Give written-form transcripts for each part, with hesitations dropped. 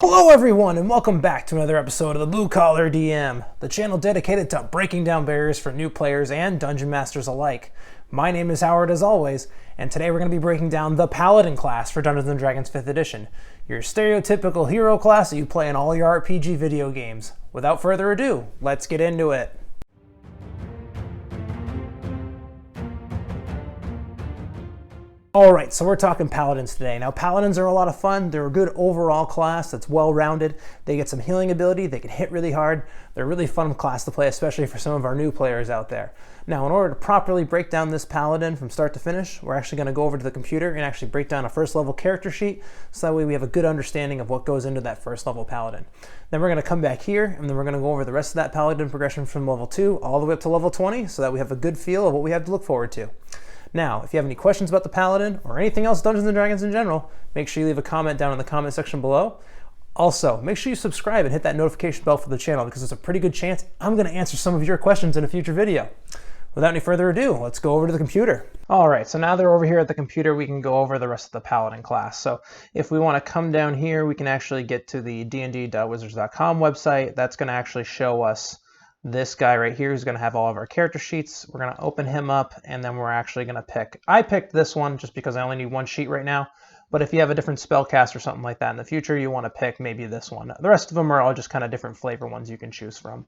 Hello everyone and welcome back to another episode of the Blue Collar DM, the channel dedicated to breaking down barriers for new players and dungeon masters alike. My name is Howard as always, and today we're going to be breaking down the Paladin class for Dungeons & Dragons 5th edition, your stereotypical hero class that you play in all your RPG video games. Without further ado, let's get into it. Alright, so we're talking Paladins today. Now, Paladins are a lot of fun. They're a good overall class that's well-rounded. They get some healing ability. They can hit really hard. They're a really fun class to play, especially for some of our new players out there. Now, in order to properly break down this Paladin from start to finish, we're actually going to go over to the computer and actually break down a first-level character sheet, so that way we have a good understanding of what goes into that first-level Paladin. Then we're going to come back here, and then we're going to go over the rest of that Paladin progression from level 2 all the way up to level 20, so that we have a good feel of what we have to look forward to. Now, if you have any questions about the Paladin or anything else Dungeons & Dragons in general, make sure you leave a comment down in the comment section below. Also, make sure you subscribe and hit that notification bell for the channel because there's a pretty good chance I'm going to answer some of your questions in a future video. Without any further ado, let's go over to the computer. Alright, so now that we're over here at the computer, we can go over the rest of the Paladin class. So if we want to come down here, we can actually get to the dnd.wizards.com website. That's going to actually show us this guy right here who's going to have all of our character sheets. We're going to open him up, and then we're actually going to pick. I picked this one just because I only need one sheet right now, but if you have a different spellcast or something like that in the future, you want to pick maybe this one. The rest of them are all just kind of different flavor ones you can choose from.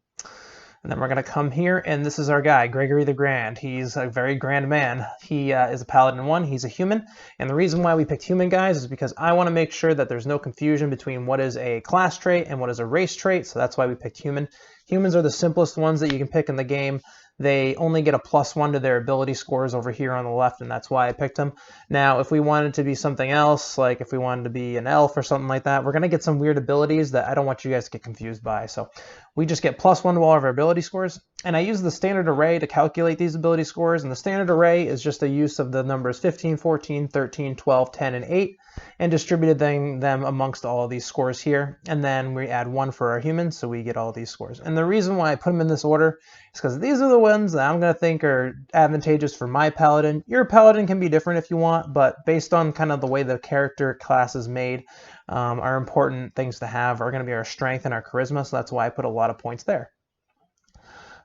And then we're going to come here, and this is our guy, Gregory the Grand. He's a very grand man. He is a Paladin 1. He's a human. And the reason why we picked human guys is because I want to make sure that there's no confusion between what is a class trait and what is a race trait. So that's why we picked human. Humans are the simplest ones that you can pick in the game. They only get a +1 to their ability scores over here on the left, and that's why I picked them. Now, if we wanted to be something else, like if we wanted to be an elf or something like that, we're going to get some weird abilities that I don't want you guys to get confused by. So we just get +1 to all of our ability scores. And I use the standard array to calculate these ability scores. And the standard array is just a use of the numbers 15, 14, 13, 12, 10, and 8, and distributed them amongst all of these scores here. And then we add 1 for our humans, so we get all these scores. And the reason why I put them in this order is because these are the ones that I'm going to think are advantageous for my Paladin. Your Paladin can be different if you want, but based on kind of the way the character class is made, our important things to have are going to be our strength and our charisma, so that's why I put a lot of points there.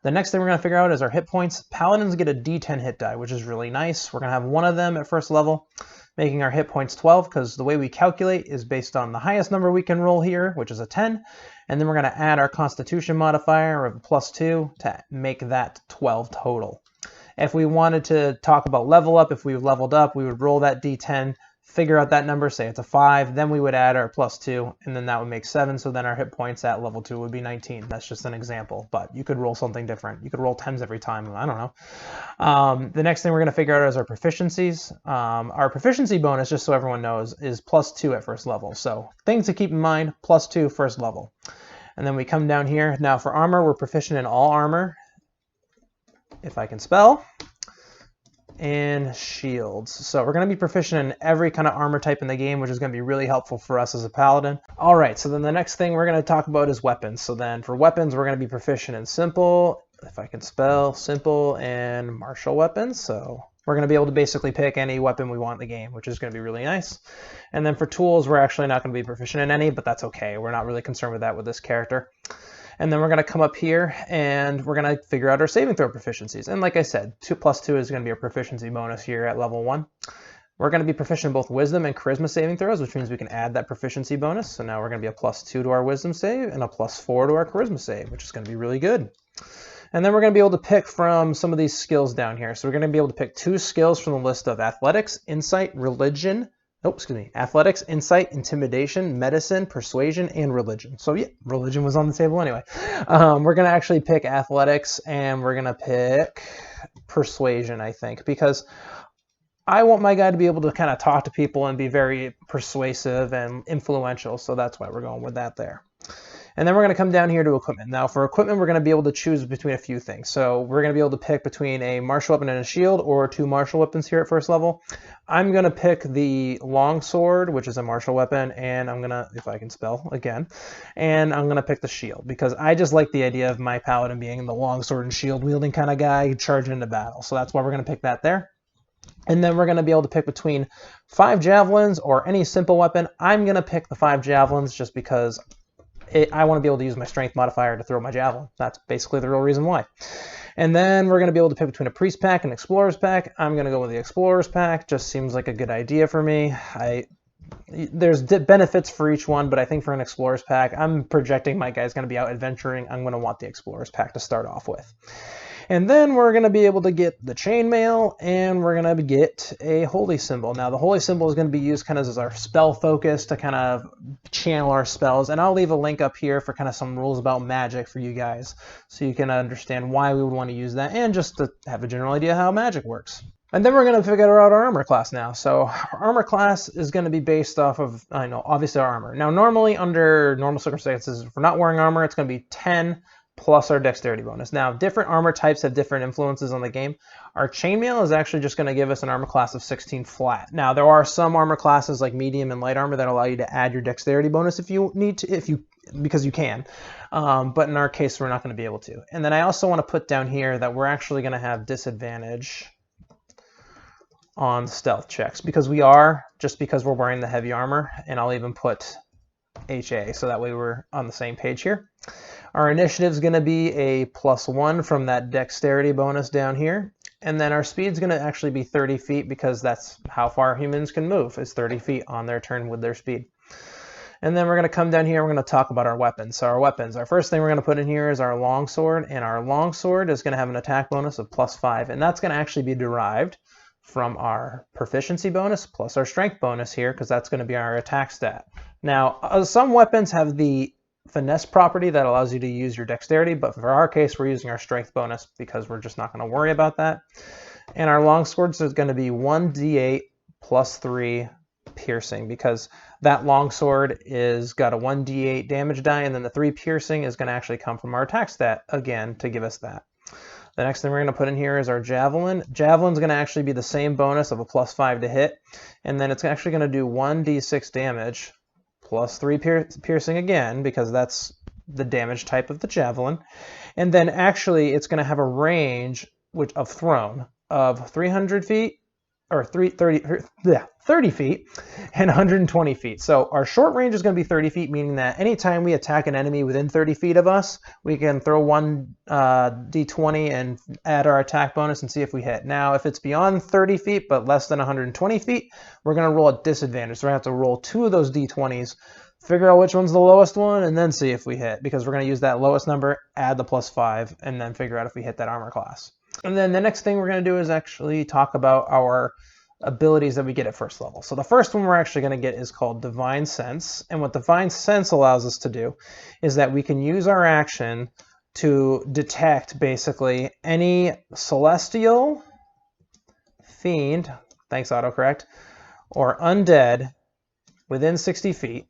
The next thing we're going to figure out is our hit points. Paladins get a D10 hit die, which is really nice. We're going to have 1 of them at first level, making our hit points 12, because the way we calculate is based on the highest number we can roll here, which is a 10. And then we're going to add our Constitution modifier of a +2 to make that 12 total. If we wanted to talk about level up, if we leveled up, we would roll that D10, figure out that number, say it's a 5, then we would add our +2, and then that would make 7, so then our hit points at level 2 would be 19. That's just an example, but you could roll something different. You could roll 10s every time, I don't know. The next thing we're going to figure out is our proficiencies. Our proficiency bonus, just so everyone knows, is +2 at first level, so things to keep in mind, +2 first level. And then we come down here. Now for armor, we're proficient in all armor, if I can spell, and shields. So we're going to be proficient in every kind of armor type in the game, which is going to be really helpful for us as a Paladin. All right, so then the next thing we're going to talk about is weapons. So then for weapons, we're going to be proficient in simple, if I can spell, simple, and martial weapons. So we're going to be able to basically pick any weapon we want in the game, which is going to be really nice. And then for tools, we're actually not going to be proficient in any, but that's okay. We're not really concerned with that with this character. And then we're going to come up here and we're going to figure out our saving throw proficiencies. And like I said, 2 + 2 is going to be a proficiency bonus here at level 1. We're going to be proficient in both wisdom and charisma saving throws, which means we can add that proficiency bonus. So now we're going to be a +2 to our wisdom save and a +4 to our charisma save, which is going to be really good. And then we're going to be able to pick from some of these skills down here. So we're going to be able to pick 2 skills from the list of athletics, insight, religion, athletics, insight, intimidation, medicine, persuasion, and religion. So yeah, religion was on the table anyway. We're going to actually pick athletics, and we're going to pick persuasion, I think, because I want my guy to be able to kind of talk to people and be very persuasive and influential. So that's why we're going with that there. And then we're going to come down here to equipment. Now for equipment, we're going to be able to choose between a few things. So we're going to be able to pick between a martial weapon and a shield, or 2 martial weapons here at first level. I'm going to pick the long sword, which is a martial weapon, and I'm going to, if I can spell again, and I'm going to pick the shield because I just like the idea of my Paladin being the long sword and shield wielding kind of guy charging into battle. So that's why we're going to pick that there. And then we're going to be able to pick between 5 javelins or any simple weapon. I'm going to pick the 5 javelins just because I want to be able to use my strength modifier to throw my javelin. That's basically the real reason why. And then we're going to be able to pick between a priest pack and an explorer's pack. I'm going to go with the explorer's pack. Just seems like a good idea for me. There's benefits for each one, but I think for an explorer's pack, I'm projecting my guy's going to be out adventuring. I'm going to want the explorer's pack to start off with. And then we're going to be able to get the chainmail, and we're going to get a holy symbol. Now, the holy symbol is going to be used kind of as our spell focus to kind of channel our spells. And I'll leave a link up here for kind of some rules about magic for you guys, so you can understand why we would want to use that, and just to have a general idea how magic works. And then we're going to figure out our armor class now. So our armor class is going to be based off of, obviously our armor. Now, normally under normal circumstances, if we're not wearing armor, it's going to be 10 plus our dexterity bonus. Now, different armor types have different influences on the game. Our chainmail is actually just going to give us an armor class of 16 flat. Now, there are some armor classes like medium and light armor that allow you to add your dexterity bonus if you need to, because you can. But in our case, we're not going to be able to. And then I also want to put down here that we're actually going to have disadvantage on stealth checks because because we're wearing the heavy armor, and I'll even put HA so that way we're on the same page here. Our initiative is going to be a +1 from that dexterity bonus down here. And then our speed is going to actually be 30 feet because that's how far humans can move, is 30 feet on their turn with their speed. And then we're going to come down here, we're going to talk about our weapons. So our weapons, our first thing we're going to put in here is our longsword, and our longsword is going to have an attack bonus of +5, and that's going to actually be derived from our proficiency bonus plus our strength bonus here, because that's going to be our attack stat. Now, some weapons have the finesse property that allows you to use your dexterity, but for our case, we're using our strength bonus because we're just not going to worry about that. And our longsword is going to be 1d8 plus 3 piercing, because that longsword is got a 1d8 damage die, and then the 3 piercing is going to actually come from our attack stat again to give us that. The next thing we're going to put in here is our javelin. Javelin's going to actually be the same bonus of a +5 to hit, and then it's actually going to do 1d6 damage plus 3 piercing again, because that's the damage type of the javelin. And then actually it's going to have a range of thrown of 300 feet, or 30 feet, and 120 feet. So our short range is going to be 30 feet, meaning that anytime we attack an enemy within 30 feet of us, we can throw 1 d20 and add our attack bonus and see if we hit. Now, if it's beyond 30 feet but less than 120 feet, we're going to roll at disadvantage. So we're going to have to roll 2 of those d20s, figure out which one's the lowest one, and then see if we hit, because we're going to use that lowest number, add the +5, and then figure out if we hit that armor class. And then the next thing we're going to do is actually talk about our abilities that we get at first level. So the first one we're actually going to get is called Divine Sense. And what Divine Sense allows us to do is that we can use our action to detect basically any celestial, fiend, thanks autocorrect, or undead within 60 feet,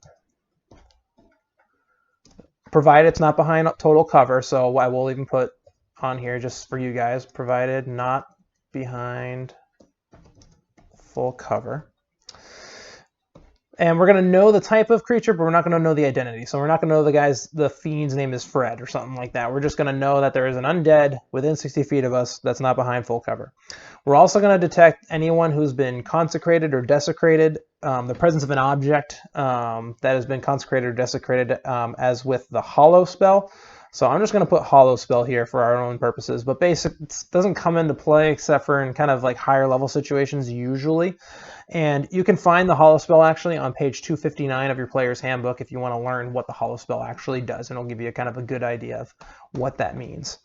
provided it's not behind total cover. So I will even put on here just for you guys, provided not behind full cover. And we're going to know the type of creature, but we're not going to know the identity. So we're not going to know the fiend's name is Fred or something like that. We're just going to know that there is an undead within 60 feet of us that's not behind full cover. We're also going to detect anyone who's been consecrated or desecrated, the presence of an object that has been consecrated or desecrated, as with the Hollow spell. So I'm just going to put Hollow spell here for our own purposes, but it doesn't come into play except for in kind of like higher level situations usually. And you can find the Hollow spell actually on page 259 of your player's handbook if you want to learn what the Hollow spell actually does, and it'll give you a kind of a good idea of what that means.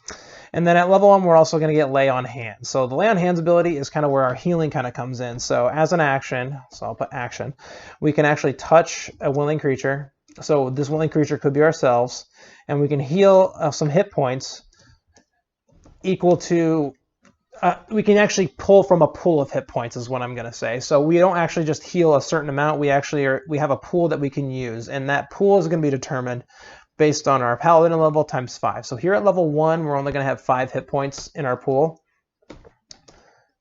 And then at level 1, we're also going to get Lay on Hands. So the Lay on Hands ability is kind of where our healing kind of comes in. So as an action, so I'll put action, we can actually touch a willing creature. So this willing creature could be ourselves, and we can heal some hit points equal to, we can actually pull from a pool of hit points is what I'm going to say. So we don't actually just heal a certain amount, we have a pool that we can use, and that pool is going to be determined based on our Paladin level times 5. So here at level 1, we're only going to have 5 hit points in our pool.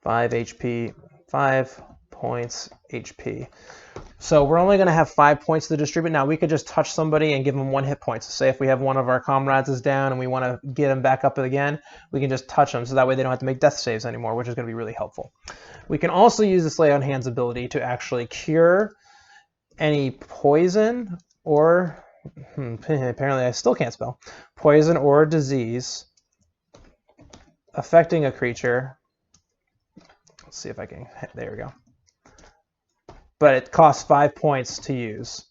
5 HP, 5 points HP. So we're only going to have 5 points to distribute. Now we could just touch somebody and give them 1 hit point. So say if we have one of our comrades is down and we want to get them back up again, we can just touch them so that way they don't have to make death saves anymore, which is going to be really helpful. We can also use this Lay on Hands ability to actually cure any poison or, apparently I still can't spell, poison or disease affecting a creature. Let's see if I can, there we go. But it costs 5 points to use.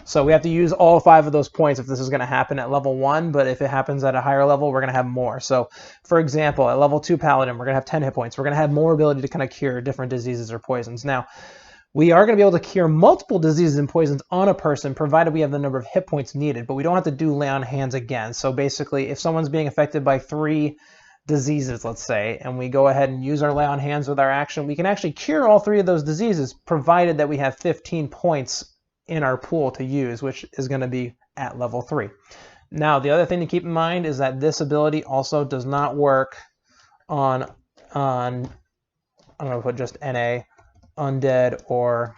So we have to use all 5 of those points if this is going to happen at level 1, but if it happens at a higher level, we're going to have more. So for example, at level 2 Paladin, we're going to have 10 hit points. We're going to have more ability to kind of cure different diseases or poisons. Now, we are going to be able to cure multiple diseases and poisons on a person, provided we have the number of hit points needed, but we don't have to do Lay on Hands again. So basically, if someone's being affected by 3 diseases, let's say, and we go ahead and use our Lay on Hands with our action, we can actually cure all 3 of those diseases, provided that we have 15 points in our pool to use, which is going to be at level 3. Now, the other thing to keep in mind is that this ability also does not work on I'm going to put just NA, undead, or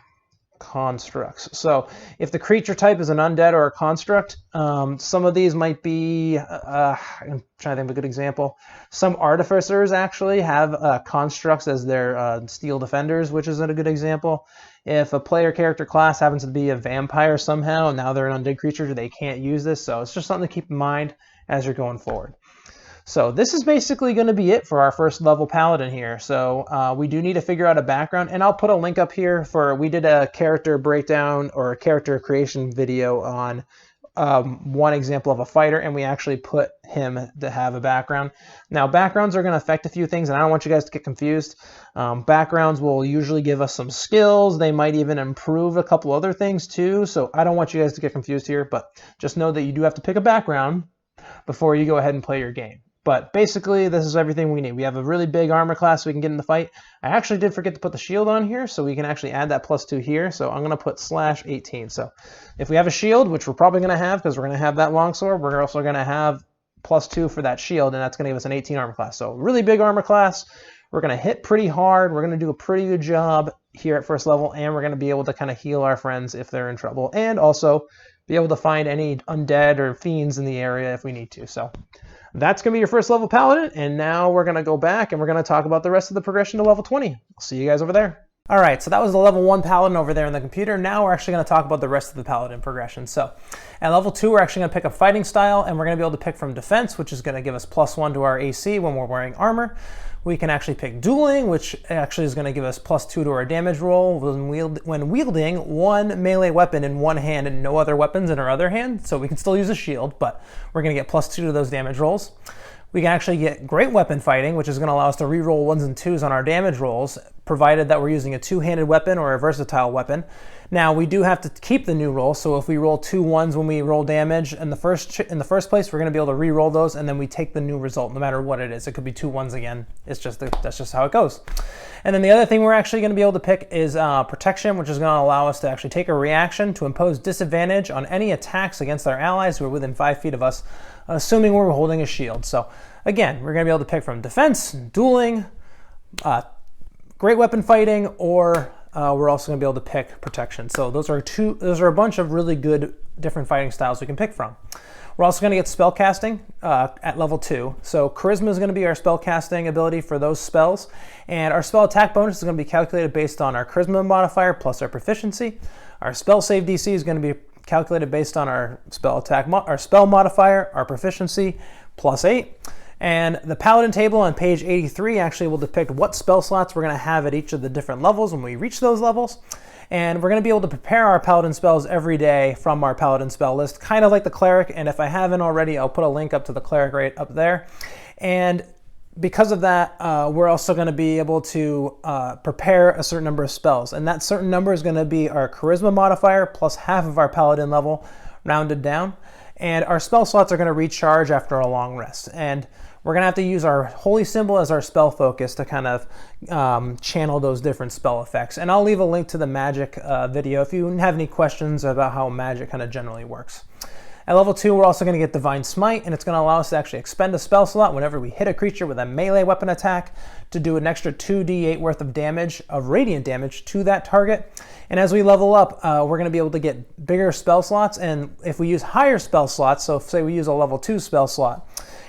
constructs. So if the creature type is an undead or a construct, some of these might be, I'm trying to think of a good example. Some artificers actually have constructs as their steel defenders, which isn't a good example. If a player character class happens to be a vampire somehow, and now they're an undead creature, they can't use this. So it's just something to keep in mind as you're going forward. So this is basically going to be it for our first level Paladin here. So we do need to figure out a background, and I'll put a link up here for, we did a character breakdown or a character creation video on one example of a fighter, and we actually put him to have a background. Now backgrounds are going to affect a few things, and I don't want you guys to get confused. Backgrounds will usually give us some skills. They might even improve a couple other things too. So I don't want you guys to get confused here, but just know that you do have to pick a background before you go ahead and play your game. But basically, this is everything we need. We have a really big armor class so we can get in the fight. I actually did forget to put the shield on here, so we can actually add that +2 here. So I'm going to put /18. So if we have a shield, which we're probably going to have because we're going to have that longsword, we're also going to have +2 for that shield, and that's going to give us an 18 armor class. So really big armor class. We're going to hit pretty hard. We're going to do a pretty good job here at first level, and we're going to be able to kind of heal our friends if they're in trouble, and also be able to find any undead or fiends in the area if we need to. So that's going to be your first level Paladin, and now we're going to go back and we're going to talk about the rest of the progression to level 20. I'll see you guys over there. All right, so that was the level 1 Paladin over there in the computer. Now we're actually going to talk about the rest of the Paladin progression. So at level 2, we're actually going to pick a fighting style, and we're going to be able to pick from defense, which is going to give us +1 to our AC when we're wearing armor. We can actually pick dueling, which actually is going to give us +2 to our damage roll when wielding 1 melee weapon in one hand and no other weapons in our other hand. So we can still use a shield, but we're going to get +2 to those damage rolls. We can actually get great weapon fighting, which is going to allow us to reroll 1s and 2s on our damage rolls, provided that we're using a 2-handed weapon or a versatile weapon. Now we do have to keep the new roll, so if we roll 2 1s when we roll damage in the first place, we're going to be able to re-roll those, and then we take the new result no matter what it is. It could be 2 1s again. That's just how it goes. And then the other thing we're actually going to be able to pick is protection, which is going to allow us to actually take a reaction to impose disadvantage on any attacks against our allies who are within 5 feet of us, assuming we're holding a shield. So again, we're going to be able to pick from defense, dueling, great weapon fighting, or we're also going to be able to pick protection. So those are a bunch of really good different fighting styles we can pick from. We're also going to get spell casting at level 2. So charisma is going to be our spell casting ability for those spells, and our spell attack bonus is going to be calculated based on our charisma modifier plus our proficiency. Our spell save DC is going to be calculated based on our spell modifier, our proficiency, +8. And the Paladin table on page 83 actually will depict what spell slots we're going to have at each of the different levels when we reach those levels. And we're going to be able to prepare our Paladin spells every day from our Paladin spell list, kind of like the Cleric. And if I haven't already, I'll put a link up to the Cleric right up there. And because of that, we're also going to be able to prepare a certain number of spells. And that certain number is going to be our charisma modifier plus half of our Paladin level rounded down. And our spell slots are going to recharge after a long rest. And we're going to have to use our holy symbol as our spell focus to kind of channel those different spell effects. And I'll leave a link to the magic video if you have any questions about how magic kind of generally works. At level 2, we're also going to get Divine Smite, and it's going to allow us to actually expend a spell slot whenever we hit a creature with a melee weapon attack to do an extra 2d8 worth of damage, of radiant damage, to that target. And as we level up, we're going to be able to get bigger spell slots, and if we use higher spell slots, so say we use a level 2 spell slot,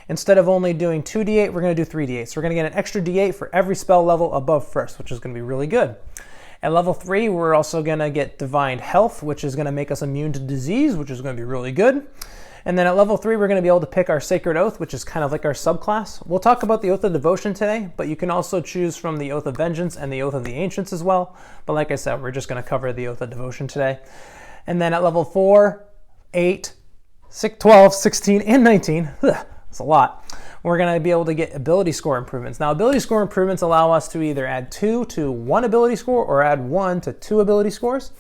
instead of only doing 2d8, we're going to do 3d8. So we're going to get an extra d8 for every spell level above first, which is going to be really good. At level 3, we're also going to get Divine Health, which is going to make us immune to disease, which is going to be really good. And then at level 3, we're going to be able to pick our Sacred Oath, which is kind of like our subclass. We'll talk about the Oath of Devotion today, but you can also choose from the Oath of Vengeance and the Oath of the Ancients as well. But like I said, we're just going to cover the Oath of Devotion today. And then at level 4, 8, 12, 16, and 19, that's a lot, we're going to be able to get ability score improvements. Now, ability score improvements allow us to either add 2 to 1 ability score or add 1 to 2 ability scores.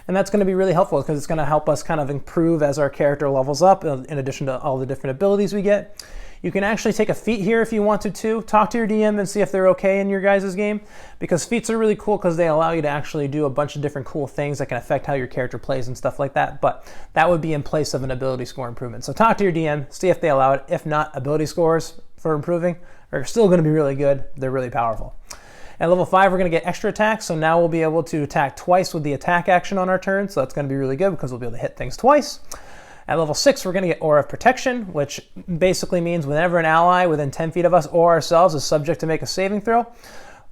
And that's going to be really helpful because it's going to help us kind of improve as our character levels up in addition to all the different abilities we get. You can actually take a feat here if you wanted to. Talk to your DM and see if they're okay in your guys' game, because feats are really cool because they allow you to actually do a bunch of different cool things that can affect how your character plays and stuff like that. But that would be in place of an ability score improvement. So talk to your DM, see if they allow it. If not, ability scores for improving are still going to be really good. They're really powerful. At level 5, we're going to get extra attacks, so now we'll be able to attack twice with the attack action on our turn, so that's going to be really good because we'll be able to hit things twice. At level 6, we're going to get Aura of Protection, which basically means whenever an ally within 10 feet of us or ourselves is subject to make a saving throw,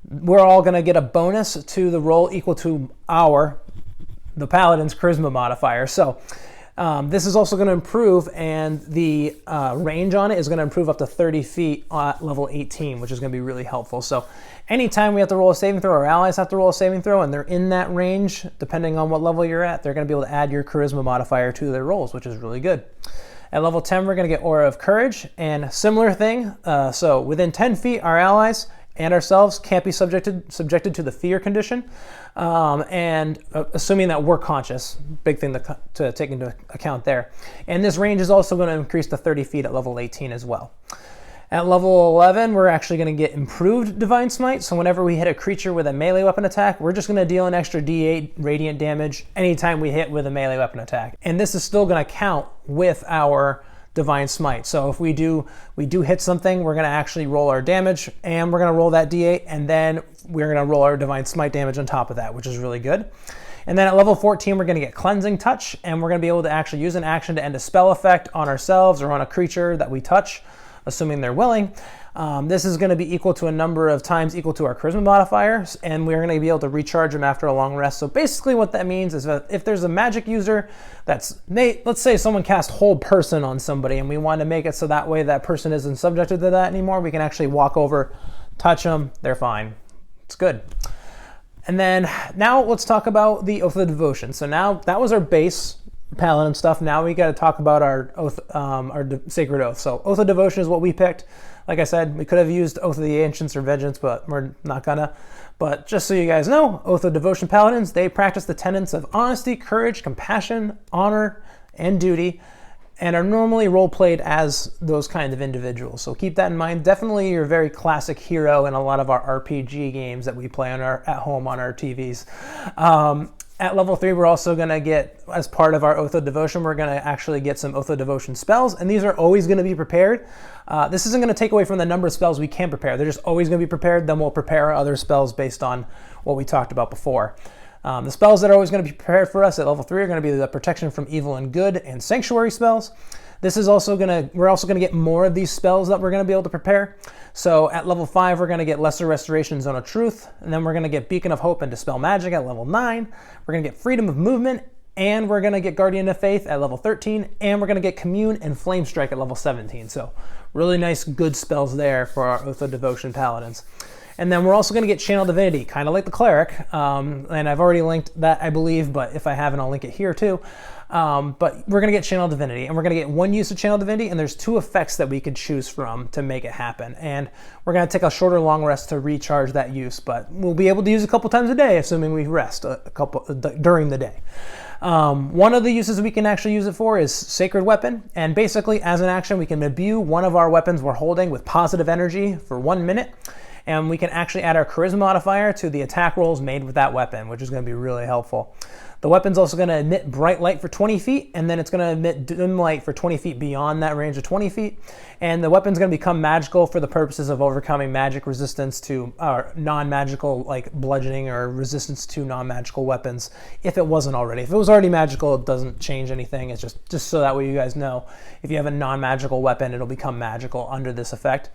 we're all going to get a bonus to the roll equal to the Paladin's Charisma modifier. So this is also going to improve, and the range on it is going to improve up to 30 feet at level 18, which is going to be really helpful. So anytime we have to roll a saving throw, or allies have to roll a saving throw, and they're in that range, depending on what level you're at, they're going to be able to add your Charisma modifier to their rolls, which is really good. At level 10, we're going to get Aura of Courage, and similar thing. So within 10 feet, our allies and ourselves can't be subjected to the fear condition, and assuming that we're conscious, big thing to take into account there. And this range is also going to increase to 30 feet at level 18 as well. At level 11, we're actually going to get improved Divine Smite, so whenever we hit a creature with a melee weapon attack, we're just going to deal an extra d8 radiant damage anytime we hit with a melee weapon attack. And this is still going to count with our Divine Smite. So if we do hit something, we're going to actually roll our damage, and we're going to roll that d8, and then we're going to roll our Divine Smite damage on top of that, which is really good. And then at level 14, we're going to get Cleansing Touch, and we're going to be able to actually use an action to end a spell effect on ourselves or on a creature that we touch, assuming they're willing. This is going to be equal to a number of times equal to our Charisma modifiers, and we're going to be able to recharge them after a long rest. So basically what that means is that if there's a magic user let's say someone cast Hold Person on somebody, and we want to make it so that way that person isn't subjected to that anymore, we can actually walk over, touch them, they're fine. It's good. And then now let's talk about the Oath of Devotion. So now that was our base Paladin stuff. Now we got to talk about our oath, Sacred Oath. So Oath of Devotion is what we picked. Like I said, we could have used Oath of the Ancients or Vengeance, but we're not gonna. But just so you guys know, Oath of Devotion Paladins, they practice the tenets of honesty, courage, compassion, honor, and duty, and are normally role-played as those kind of individuals. So keep that in mind. Definitely your very classic hero in a lot of our RPG games that we play at home on our TVs. At level 3, we're also going to get, as part of our Oath of Devotion, we're going to actually get some Oath of Devotion spells, and these are always going to be prepared. This isn't going to take away from the number of spells we can prepare. They're just always going to be prepared. Then we'll prepare our other spells based on what we talked about before. The spells that are always going to be prepared for us at level 3 are going to be the Protection from Evil and Good and Sanctuary spells. This is also we're also going to get more of these spells that we're going to be able to prepare. So at level 5, we're going to get Lesser Restoration, Zone of Truth, and then we're going to get Beacon of Hope and Dispel Magic at level 9. We're going to get Freedom of Movement, and we're going to get Guardian of Faith at level 13, and we're going to get Commune and Flame Strike at level 17. So really nice, good spells there for our Oath of Devotion Paladins. And then we're also going to get Channel Divinity, kind of like the Cleric, and I've already linked that, I believe, but if I haven't, I'll link it here too. But we're going to get Channel Divinity, and we're going to get one use of Channel Divinity, and there's 2 effects that we could choose from to make it happen. And we're going to take a shorter long rest to recharge that use, but we'll be able to use a couple times a day, assuming we rest a couple during the day. One of the uses we can actually use it for is Sacred Weapon, and basically as an action we can imbue one of our weapons we're holding with positive energy for 1 minute, and we can actually add our Charisma modifier to the attack rolls made with that weapon, which is going to be really helpful. The weapon's also going to emit bright light for 20 feet, and then it's going to emit dim light for 20 feet beyond that range of 20 feet. And the weapon's going to become magical for the purposes of overcoming magic resistance to non-magical, like bludgeoning or resistance to non-magical weapons, if it wasn't already. If it was already magical, it doesn't change anything. It's just so that way you guys know, if you have a non-magical weapon, it'll become magical under this effect.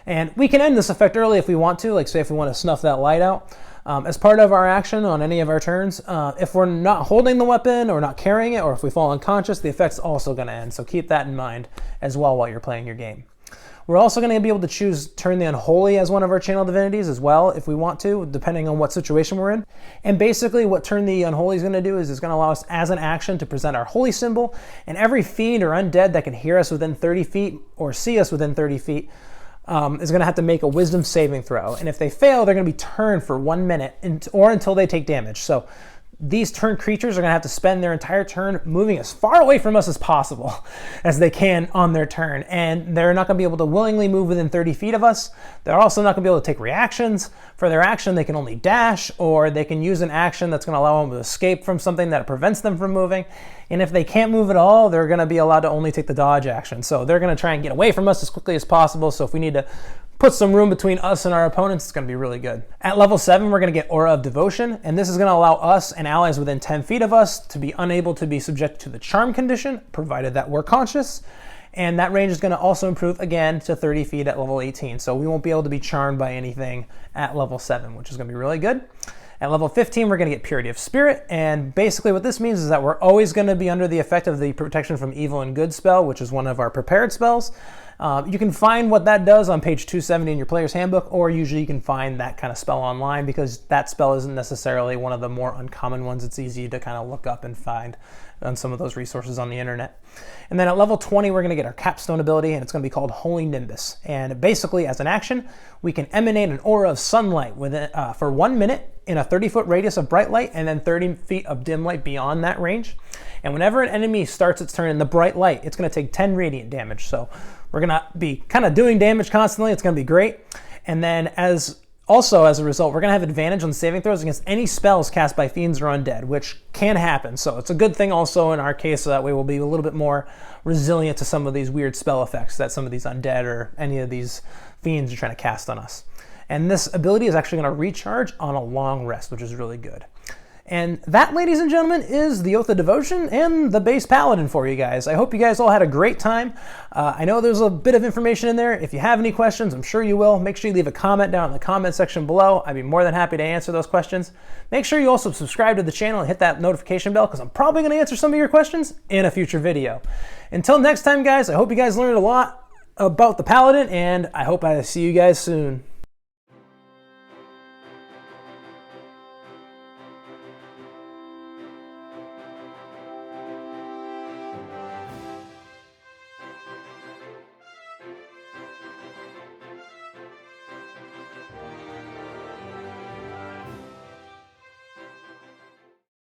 And we can end this effect early if we want to, like say if we want to snuff that light out. As part of our action on any of our turns, if we're not holding the weapon or not carrying it, or if we fall unconscious, the effect's also going to end. So keep that in mind as well while you're playing your game. We're also going to be able to choose Turn the Unholy as one of our channel divinities as well, if we want to, depending on what situation we're in. And basically what Turn the Unholy is going to do is it's going to allow us as an action to present our holy symbol, and every fiend or undead that can hear us within 30 feet or see us within 30 feet is going to have to make a wisdom saving throw. And if they fail, they're going to be turned for 1 minute or until they take damage. So these turn creatures are going to have to spend their entire turn moving as far away from us as possible as they can on their turn. And they're not going to be able to willingly move within 30 feet of us. They're also not going to be able to take reactions. For their action, they can only dash, or they can use an action that's going to allow them to escape from something that prevents them from moving. And if they can't move at all, they're going to be allowed to only take the dodge action. So they're going to try and get away from us as quickly as possible. So if we need to put some room between us and our opponents, it's going to be really good. At level 7, we're going to get Aura of Devotion, and this is going to allow us and allies within 10 feet of us to be unable to be subject to the charm condition, provided that we're conscious. And that range is going to also improve again to 30 feet at level 18. So we won't be able to be charmed by anything at level 7, which is going to be really good. At level 15, we're going to get Purity of Spirit, and basically what this means is that we're always going to be under the effect of the Protection from Evil and Good spell, which is one of our prepared spells. You can find what that does on page 270 in your player's handbook, or usually you can find that kind of spell online, because that spell isn't necessarily one of the more uncommon ones. It's easy to kind of look up and find on some of those resources on the internet. And then at level 20, we're going to get our capstone ability, and it's going to be called Holy Nimbus. And basically, as an action, we can emanate an aura of sunlight within, for 1 minute in a 30-foot radius of bright light, and then 30 feet of dim light beyond that range. And whenever an enemy starts its turn in the bright light, it's going to take 10 radiant damage. So we're going to be kind of doing damage constantly. It's going to be great. And then as a result, we're going to have advantage on saving throws against any spells cast by fiends or undead, which can happen. So it's a good thing also in our case, so that way we'll be a little bit more resilient to some of these weird spell effects that some of these undead or any of these fiends are trying to cast on us. And this ability is actually going to recharge on a long rest, which is really good. And that, ladies and gentlemen, is the Oath of Devotion and the base Paladin for you guys. I hope you guys all had a great time. I know there's a bit of information in there. If you have any questions, I'm sure you will. Make sure you leave a comment down in the comment section below. I'd be more than happy to answer those questions. Make sure you also subscribe to the channel and hit that notification bell, because I'm probably going to answer some of your questions in a future video. Until next time, guys, I hope you guys learned a lot about the Paladin, and I hope I see you guys soon.